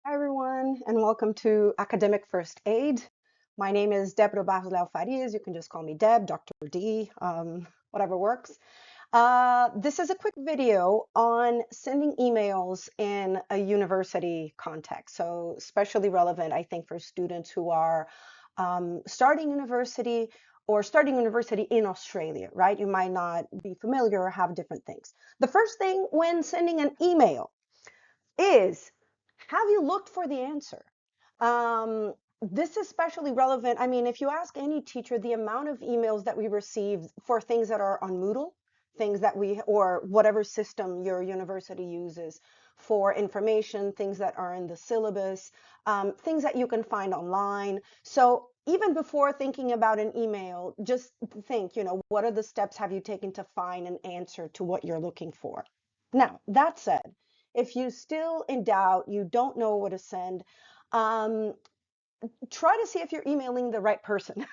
Hi, everyone, and welcome to Academic First Aid. My name is Debra Barros Farias. You can just call me Deb, Dr. D, whatever works. This is a quick video on sending emails in a university context. So especially relevant, I think, for students who are starting university or starting university in Australia, right? You might not be familiar or have different things. The first thing when sending an email is, have you looked for the answer? This is especially relevant. I mean, if you ask any teacher, the amount of emails that we receive for things that are on Moodle, things that or whatever system your university uses for information, things that are in the syllabus, things that you can find online. So even before thinking about an email, just think, what are the steps have you taken to find an answer to what you're looking for? Now, that said, if you still in doubt, you don't know what to send, um, try to see if you're emailing the right person.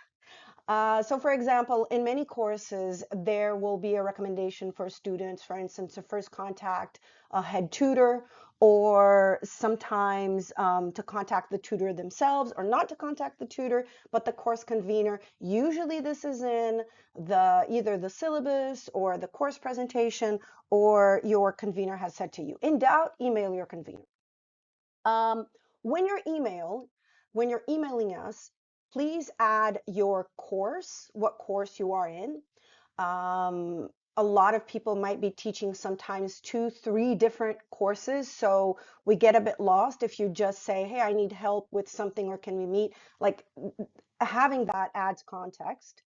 So for example, in many courses, there will be a recommendation for students, for instance, to first contact a head tutor, or sometimes to contact the tutor themselves, or not to contact the tutor, but the course convener. Usually this is in either the syllabus or the course presentation, or your convener has said to you. In doubt, email your convener. Um, when you're when you're emailing us, please add your course, what course you are in. Um, a lot of people might be teaching sometimes two, three different courses, so we get a bit lost if you just say, "Hey, I need help with something, or can we meet?" Like having that adds context.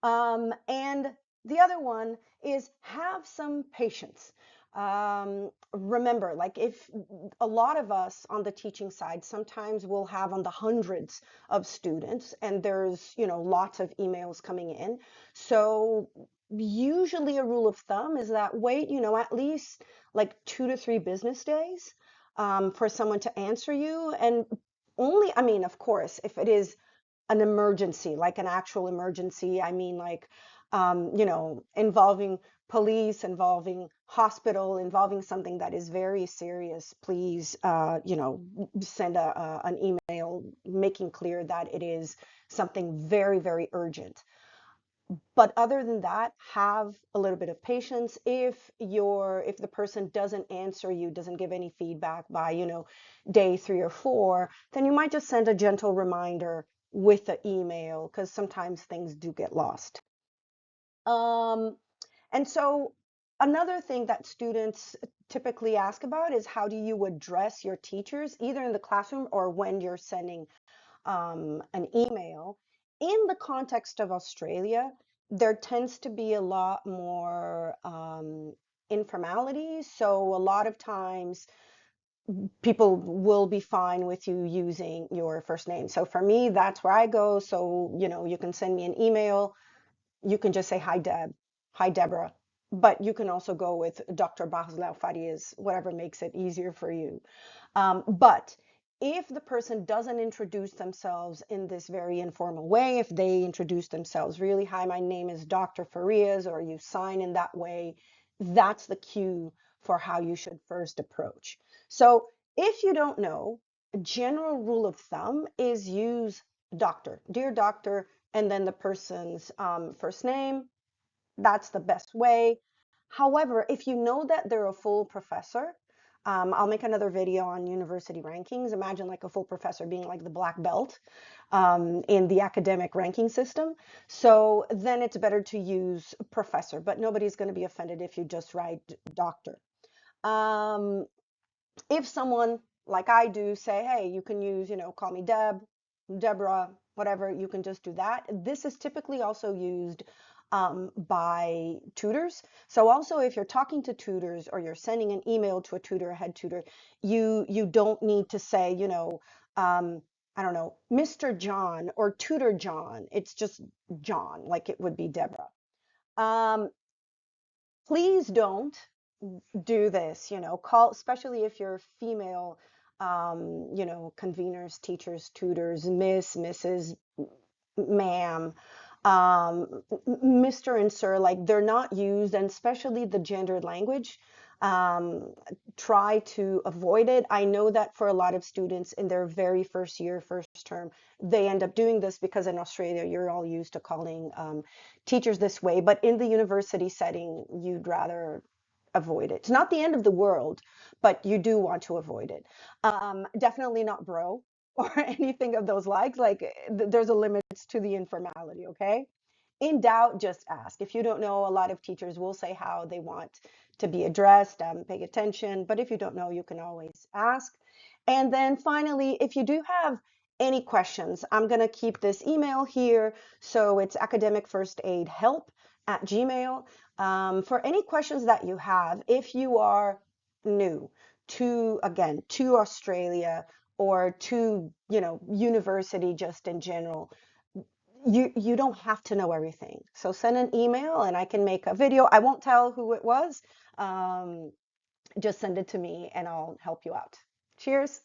And the other one is have some patience. Remember, like if a lot of us on the teaching side, sometimes we'll have on the hundreds of students, and there's, lots of emails coming in. So usually a rule of thumb is that wait, at least like 2 to 3 business days for someone to answer you. And only, I mean, of course, if it is an emergency, like an actual emergency. I mean, like, involving police, involving hospital, involving something that is very serious. Please, send an email making clear that it is something very, very urgent. But other than that, have a little bit of patience. If the person doesn't answer you, doesn't give any feedback by, day 3 or 4, then you might just send a gentle reminder with the email, because sometimes things do get lost. Um, and so another thing that students typically ask about is, how do you address your teachers, either in the classroom or when you're sending an email? In the context of Australia, there tends to be a lot more informality. So a lot of times people will be fine with you using your first name. So for me, that's where I go. So, you can send me an email. You can just say, "Hi, Deb," "Hi, Deborah." But you can also go with Dr. Bahzlau Farias, whatever makes it easier for you. But if the person doesn't introduce themselves in this very informal way, if they introduce themselves really, "Hi, my name is Dr. Farias," or you sign in that way, that's the cue for how you should first approach. So if you don't know, a general rule of thumb is use doctor, dear doctor, and then the person's first name. That's the best way. However, if you know that they're a full professor, I'll make another video on university rankings. Imagine like a full professor being like the black belt in the academic ranking system. So then it's better to use professor, but nobody's going to be offended if you just write doctor. Um, if someone like I do say, "Hey, you can use, call me Deb, Deborah, whatever," you can just do that. This is typically also used by tutors. So also if you're talking to tutors or you're sending an email to a tutor, a head tutor, you don't need to say, I don't know, Mr. John or Tutor John. It's just John, like it would be Deborah. Um, please don't do this, call, especially if you're female, conveners, teachers, tutors, Miss, Mrs., ma'am, Mr. and Sir, like they're not used, and especially the gendered language. Um, Try to avoid it. I know that for a lot of students in their very first year, first term, they end up doing this because in Australia, you're all used to calling teachers this way. But in the university setting, you'd rather avoid it. It's not the end of the world, but you do want to avoid it. Definitely not bro or anything of those likes. Like there's a limit to the informality, okay? In doubt, just ask. If you don't know, a lot of teachers will say how they want to be addressed, pay attention. But if you don't know, you can always ask. And then finally, if you do have any questions, I'm going to keep this email here. So it's academicfirstaidhelp@gmail. For any questions that you have, if you are new to, again, to Australia or to, university just in general, you don't have to know everything. So send an email and I can make a video. I won't tell who it was. Just send it to me and I'll help you out. Cheers.